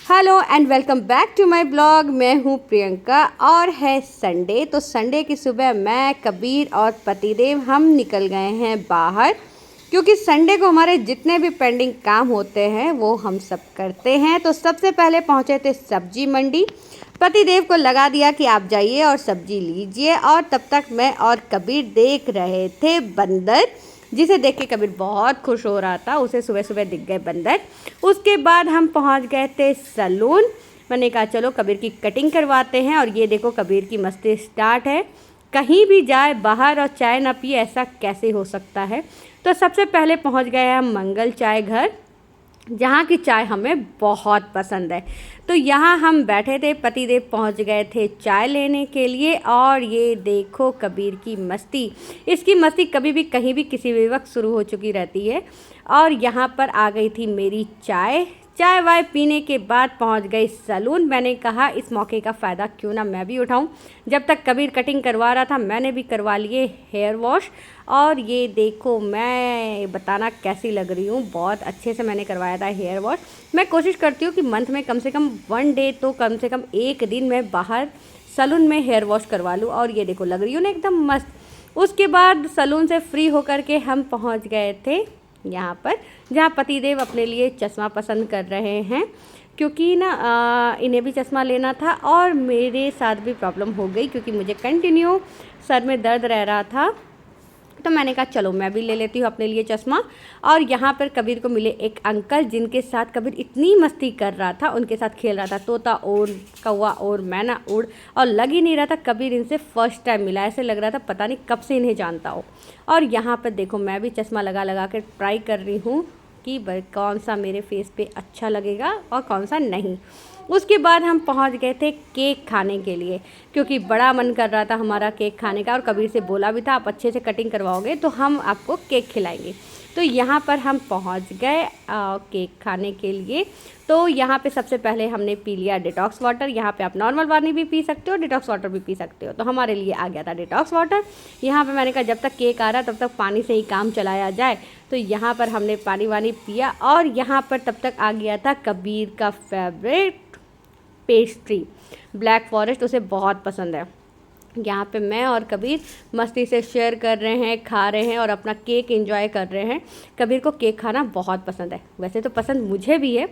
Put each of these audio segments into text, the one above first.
Hello and welcome back to my blog. मैं हूँ प्रियंका और है संडे। तो संडे की सुबह मैं, कबीर और पतिदेव हम निकल गए हैं बाहर, क्योंकि संडे को हमारे जितने भी पेंडिंग काम होते हैं वो हम सब करते हैं। तो सबसे पहले पहुँचे थे सब्जी मंडी। पतिदेव को लगा दिया कि आप जाइए और सब्जी लीजिए, और तब तक मैं और कबीर देख रहे थे बंदर, जिसे देख के कबीर बहुत खुश हो रहा था। उसे सुबह सुबह दिख गए बंदर। उसके बाद हम पहुंच गए थे सैलून। मैंने कहा चलो कबीर की कटिंग करवाते हैं। और ये देखो कबीर की मस्ती स्टार्ट है। कहीं भी जाए बाहर और चाय ना पिए, ऐसा कैसे हो सकता है। तो सबसे पहले पहुंच गए हम मंगल चाय घर, जहाँ की चाय हमें बहुत पसंद है। तो यहाँ हम बैठे थे, पतिदेव पहुँच गए थे चाय लेने के लिए। और ये देखो कबीर की मस्ती, इसकी मस्ती कभी भी कहीं भी किसी भी वक्त शुरू हो चुकी रहती है। और यहाँ पर आ गई थी मेरी चाय वाय पीने के बाद पहुंच गई सैलून। मैंने कहा इस मौके का फ़ायदा क्यों ना मैं भी उठाऊं। जब तक कबीर कटिंग करवा रहा था मैंने भी करवा लिए हेयर वॉश। और ये देखो मैं बताना कैसी लग रही हूँ, बहुत अच्छे से मैंने करवाया था हेयर वॉश। मैं कोशिश करती हूँ कि मंथ में कम से कम 1 डे तो कम से कम एक दिन मैं बाहर सैलून में हेयर वॉश करवा लूँ। और ये देखो लग रही हूँ ना एकदम मस्त। उसके बाद सैलून से फ्री होकर के हम पहुँच गए थे यहाँ पर, जहाँ पतिदेव अपने लिए चश्मा पसंद कर रहे हैं, क्योंकि ना इन्हें भी चश्मा लेना था और मेरे साथ भी प्रॉब्लम हो गई, क्योंकि मुझे कंटिन्यू सर में दर्द रह रहा था। तो मैंने कहा चलो मैं भी ले लेती हूँ अपने लिए चश्मा। और यहाँ पर कबीर को मिले एक अंकल, जिनके साथ कबीर इतनी मस्ती कर रहा था, उनके साथ खेल रहा था, तोता उड़, कौवा उड़, मैना उड़। और लग ही नहीं रहा था कबीर इनसे फर्स्ट टाइम मिला, ऐसे लग रहा था पता नहीं कब से इन्हें जानता हो। और यहाँ पर देखो मैं भी चश्मा लगा लगा कर ट्राई कर रही हूँ कि कौन सा मेरे फेस पे अच्छा लगेगा और कौन सा नहीं। उसके बाद हम पहुंच गए थे केक खाने के लिए, क्योंकि बड़ा मन कर रहा था हमारा केक खाने का। और कबीर से बोला भी था आप अच्छे से कटिंग करवाओगे तो हम आपको केक खिलाएंगे। तो यहाँ पर हम पहुंच गए केक खाने के लिए। तो यहाँ पे सबसे पहले हमने पी लिया डिटॉक्स वाटर। यहाँ पे आप नॉर्मल पानी भी पी सकते हो, डिटॉक्स वाटर भी पी सकते हो। तो हमारे लिए आ गया था डिटॉक्स वाटर। यहाँ पे मैंने कहा जब तक केक आ रहा तब तक पानी से ही काम चलाया जाए। तो यहाँ पर हमने पानी वानी पिया। और यहाँ पर तब तक आ गया था कबीर का फेवरेट पेस्ट्री ब्लैक फॉरेस्ट, उसे बहुत पसंद है। यहाँ पे मैं और कबीर मस्ती से शेयर कर रहे हैं, खा रहे हैं और अपना केक एंजॉय कर रहे हैं। कबीर को केक खाना बहुत पसंद है, वैसे तो पसंद मुझे भी है,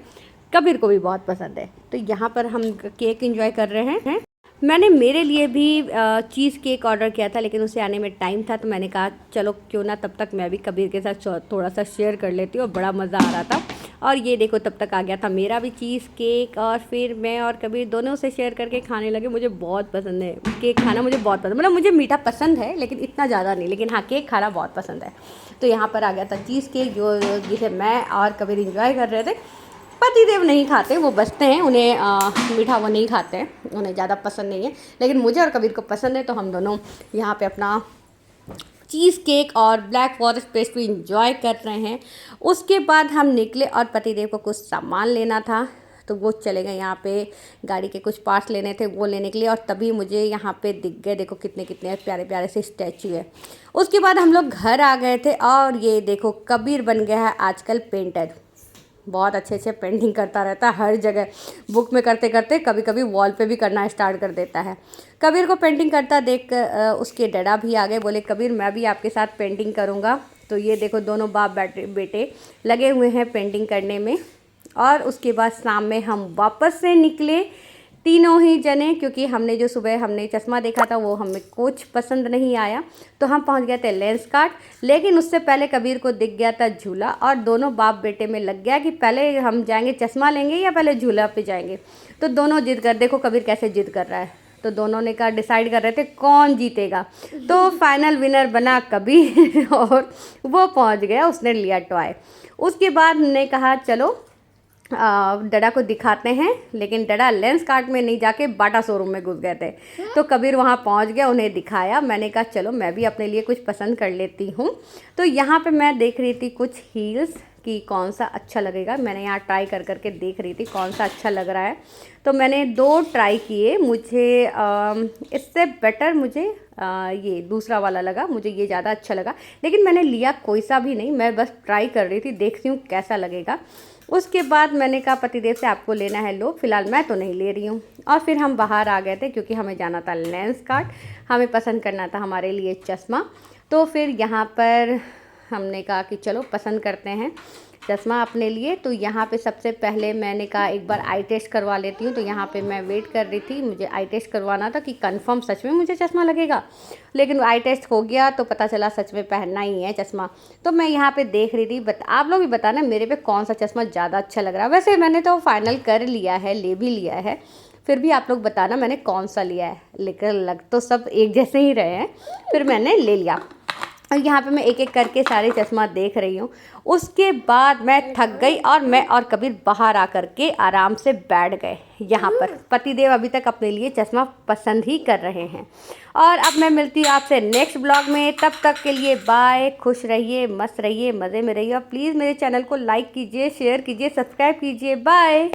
कबीर को भी बहुत पसंद है। तो यहाँ पर हम केक एंजॉय कर रहे हैं। मैंने मेरे लिए भी चीज़ केक ऑर्डर किया था, लेकिन उसे आने में टाइम था। तो मैंने कहा चलो क्यों ना तब तक मैं भी कबीर के साथ थोड़ा सा शेयर कर लेती हूँ, और बड़ा मज़ा आ रहा था। और ये देखो तब तक आ गया था मेरा भी चीज़ केक, और फिर मैं और कबीर दोनों से शेयर करके खाने लगे। मुझे बहुत पसंद है केक खाना, मुझे बहुत पसंद, मतलब मुझे मीठा पसंद है लेकिन इतना ज़्यादा नहीं, लेकिन हाँ केक खाना बहुत पसंद है। तो यहाँ पर आ गया था चीज़ केक, जिसे मैं और कबीर इंजॉय कर रहे थे। पतिदेव नहीं खाते, वो बचते हैं, उन्हें मीठा वो नहीं खाते हैं, उन्हें ज़्यादा पसंद नहीं है। लेकिन मुझे और कबीर को पसंद है, तो हम दोनों यहाँ पे अपना चीज़ केक और ब्लैक फॉरेस्ट पेस्ट्री इंजॉय कर रहे हैं। उसके बाद हम निकले और पतिदेव को कुछ सामान लेना था, तो वो चले गए यहाँ पे गाड़ी के कुछ पार्ट्स लेने थे, वो लेने के लिए। और तभी मुझे यहाँ पे दिख गए, देखो कितने कितने प्यारे प्यारे से स्टैचू है। उसके बाद हम लोग घर आ गए थे। और ये देखो कबीर बन गया है आजकल पेंटर, बहुत अच्छे अच्छे पेंटिंग करता रहता है हर जगह। बुक में करते करते कभी कभी वॉल पे भी करना स्टार्ट कर देता है। कबीर को पेंटिंग करता देख उसके डैडा भी आ गए, बोले कबीर मैं भी आपके साथ पेंटिंग करूँगा। तो ये देखो दोनों बाप बेटे लगे हुए हैं पेंटिंग करने में। और उसके बाद शाम में हम वापस से निकले तीनों ही जने, क्योंकि हमने जो सुबह हमने चश्मा देखा था वो हमें कुछ पसंद नहीं आया। तो हम पहुंच गए थे लेंस कार्ट, लेकिन उससे पहले कबीर को दिख गया था झूला। और दोनों बाप बेटे में लग गया कि पहले हम जाएंगे चश्मा लेंगे या पहले झूला पे जाएंगे। तो दोनों जिद कर, देखो कबीर कैसे जिद कर रहा है। तो दोनों ने कहा डिसाइड कर रहे थे कौन जीतेगा। तो फाइनल विनर बना कबीर और वो पहुँच गया, उसने लिया टॉय। उसके बाद हमने कहा चलो डडा को दिखाते हैं, लेकिन डडा लेंस कार्ट में नहीं जाके बाटा शोरूम में घुस गए थे। तो कबीर वहाँ पहुँच गया, उन्हें दिखाया। मैंने कहा चलो मैं भी अपने लिए कुछ पसंद कर लेती हूँ। तो यहाँ पे मैं देख रही थी कुछ हील्स कि कौन सा अच्छा लगेगा। मैंने यहाँ ट्राई कर करके देख रही थी कौन सा अच्छा लग रहा है। तो मैंने 2 ट्राई किए, मुझे इससे बेटर मुझे ये दूसरा वाला लगा, मुझे ये ज़्यादा अच्छा लगा। लेकिन मैंने लिया कोई सा भी नहीं, मैं बस ट्राई कर रही थी, देखती हूँ कैसा लगेगा। उसके बाद मैंने कहा पतिदेव से आपको लेना है लो, फ़िलहाल मैं तो नहीं ले रही हूँ। और फिर हम बाहर आ गए थे क्योंकि हमें जाना था लेंस कार्ट, हमें पसंद करना था हमारे लिए चश्मा। तो फिर यहाँ पर हमने कहा कि चलो पसंद करते हैं चश्मा अपने लिए। तो यहाँ पे सबसे पहले मैंने कहा एक बार आई टेस्ट करवा लेती हूँ। तो यहाँ पे मैं वेट कर रही थी, मुझे आई टेस्ट करवाना था कि कंफर्म सच में मुझे चश्मा लगेगा। लेकिन आई टेस्ट हो गया तो पता चला सच में पहनना ही है चश्मा। तो मैं यहाँ पे देख रही थी, आप लोग भी बताना मेरे पे कौन सा चश्मा ज़्यादा अच्छा लग रहा है। वैसे मैंने तो फाइनल कर लिया है, ले भी लिया है, फिर भी आप लोग बताना मैंने कौन सा लिया है। लेकर लग तो सब एक जैसे ही रहे हैं, फिर मैंने ले लिया। और यहाँ पे मैं एक एक करके सारे चश्मा देख रही हूँ। उसके बाद मैं थक गई और मैं और कबीर बाहर आकर के आराम से बैठ गए। यहाँ पर पतिदेव अभी तक अपने लिए चश्मा पसंद ही कर रहे हैं। और अब मैं मिलती हूँ आपसे नेक्स्ट ब्लॉग में, तब तक के लिए बाय। खुश रहिए, मस्त रहिए, मज़े में रहिए और प्लीज़ मेरे चैनल को लाइक कीजिए, शेयर कीजिए, सब्सक्राइब कीजिए। बाय।